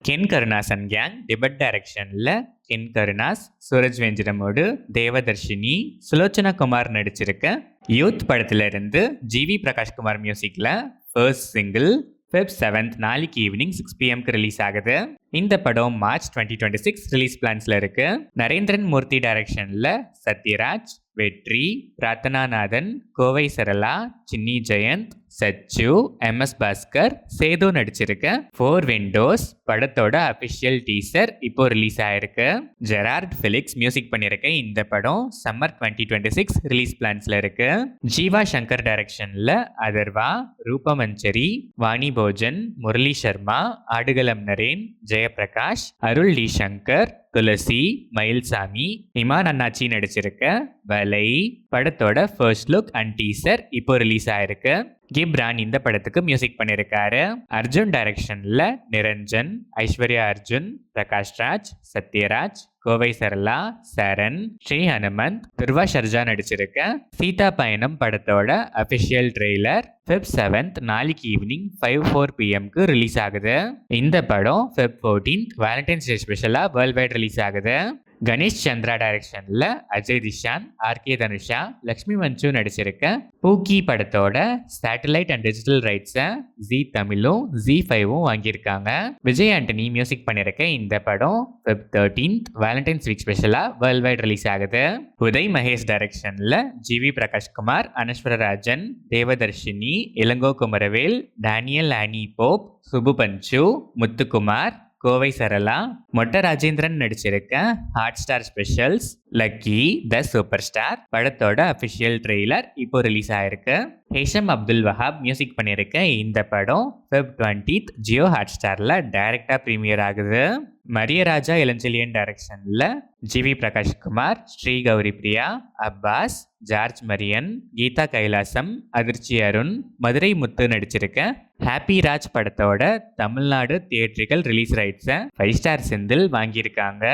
Ken Karunasan gang debut டைரக்ஷன்ல Ken Karunas, Suraj வெஞ்சிரமோடு, Devadarshini, Sulochana Kumar நடிச்சிருக்க youth படத்துல இருந்து ஜிவி பிரகாஷ்குமார் மியூசிக்ல ஃபர்ஸ்ட் சிங்கிள் Feb 7th நாளைக்கு ஈவினிங் 6 PM ரிலீஸ் ஆகுது. இந்த படம் மார்ச் 2026 ரிலீஸ் பிளான்ஸ்ல இருக்கு. நரேந்திரன் மூர்த்தி டைரக்ஷன்ல சத்யராஜ், வெற்றி, ரத்னாநாதன், கோவை சரளா, சின்னி ஜெயந்த், சச்சு, MS பாஸ்கர், சேது நடிச்சிருக்க 4 விண்டோஸ் படத்தோட அபிஷியல் டீசர் இப்போ ரிலீஸ் ஆயிருக்கு. ஜெரார்ட் ஃபிலிக்ஸ் மியூசிக் பண்ணிருக்க இந்த படம் சம்மர் 2026 ரிலீஸ் பிளான்ஸ்ல இருக்கு. ஜீவா சங்கர் டைரக்ஷன்ல அதர்வா, ரூபமஞ்சரி, வாணி போஜன், முரளி சர்மா, ஆடுகளம் நரேன், ஜெயபிரகாஷ், அருள் டி சங்கர், துளசி, மயில்சாமி, இமான் அண்ணாச்சி நடிச்சிருக்க வலை படத்தோட ஃபர்ஸ்ட் லுக் அண்ட் டீசர் இப்போ ரிலீஸ் ஆயிருக்கு. கிப்ரான் இந்த படத்துக்கு மியூசிக் பண்ணியிருக்காரு. அர்ஜுன் டைரக்ஷன்ல நிரஞ்சன், ஐஸ்வர்யா அர்ஜுன், பிரகாஷ் ராஜ், சத்யராஜ், கோவை சரளா, சரண், ஸ்ரீ ஹனுமந்த், துர்வா ஷர்ஜா நடிச்சிருக்க சீதா பயணம் படத்தோட அபிஷியல் ட்ரெய்லர் Feb 7th நாளைக்கு ஈவினிங் 5:04 PM ரிலீஸ் ஆகுது. இந்த படம் Feb 14th வேலண்டைன்ஸ் டே ஸ்பெஷலா வேர்ல்ட் வைட் ரிலீஸ் ஆகுது. கணேஷ் சந்திரா டைரக்ஷன்ல அஜய் திஷான், RK தனுஷா, லக்ஷ்மி மஞ்சு நடிச்சிருக்க பூக்கி படத்தோட சேட்டலைட் அண்ட் டிஜிட்டல் ரைட்ஸை ஜி தமிழும் ZEE5ம் வாங்கியிருக்காங்க. விஜய் ஆண்டனி மியூசிக் பண்ணியிருக்க இந்த படம் Feb 13th வேலண்டைன்ஸ் வீக் ஸ்பெஷலா வேர்ல்ட் வைட் ரிலீஸ் ஆகுது. உதய் மகேஷ் டைரக்ஷன்ல GV Prakashkumar, Anaswararajan, Devadarshini, Ilango Kumaravel, Daniel Annie Pope, Subbu Panchu, Muthukumar, Kovai Sarala, Motta Rajendran நடிச்சிருக்க Hotstar specials lucky the super star படத்தோட அபிஷியல் ட்ரெய்லர் இப்போ ரிலீஸ் ஆயிருக்கு. ஹேஷம் அப்துல் வஹாப் மியூசிக் பண்ணியிருக்க இந்த படம் Feb 20th ஜியோ ஹாட் ஸ்டார்ல டைரக்டா பிரீமியர் ஆகுது. மரியராஜா இளஞ்செழியன் டைரக்ஷன்ல ஜிவி பிரகாஷ்குமார், ஸ்ரீ கௌரி பிரியா, அப்பாஸ், ஜார்ஜ் மரியன், கீதா கைலாசம், அதிர்ச்சி அருண், மதுரை முத்து நடிச்சிருக்க ஹாப்பி ராஜ் படத்தோட தமிழ்நாடு தியேட்ரிக்கல் ரிலீஸ் ரைட்ஸை 5 ஸ்டார் செந்தில் வாங்கியிருக்காங்க.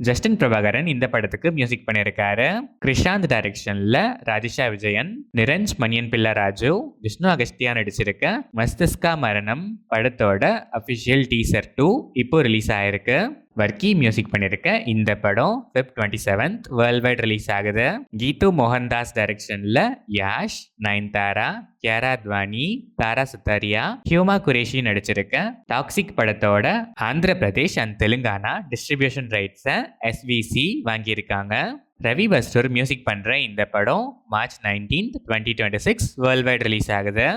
ஜஸ்டின் பிரபாகரன் இந்த படத்துக்கு மியூசிக் பண்ணியிருக்காரு. கிருஷாந்த் டைரக்ஷன்ல ராஜிஷா விஜயன், நிரஞ்ச் மணியன் பிள்ளை ராஜு, விஷ்ணு அகஸ்தியா நடிச்சிருக்க மஸ்திஸ்கா மரணம் படத்தோட அபிஷியல் டீசர் 2 இப்போ ரிலீஸ் ஆயிருக்கு. வர்க்கி மியூசிக் பண்ணியிருக்க இந்த படம் Feb 27th world wide release ஆகுது. கீது மோகன்தாஸ் டைரக்ஷன்ல யாஷ், நயன்தாரா, கியாரா அத்வானி, தாரா சுத்தாரியா, ஹியூமா குரேஷி நடிச்சிருக்க டாக்ஸிக் படத்தோட ஆந்திர பிரதேஷ் அண்ட் தெலுங்கானா டிஸ்ட்ரிபியூஷன் ரைட்ஸை SVC வாங்கியிருக்காங்க. ரவி பஸ்டூர் மியூசிக் பண்ற இந்த படம் March 19th 2026 world wide release ஆகுது.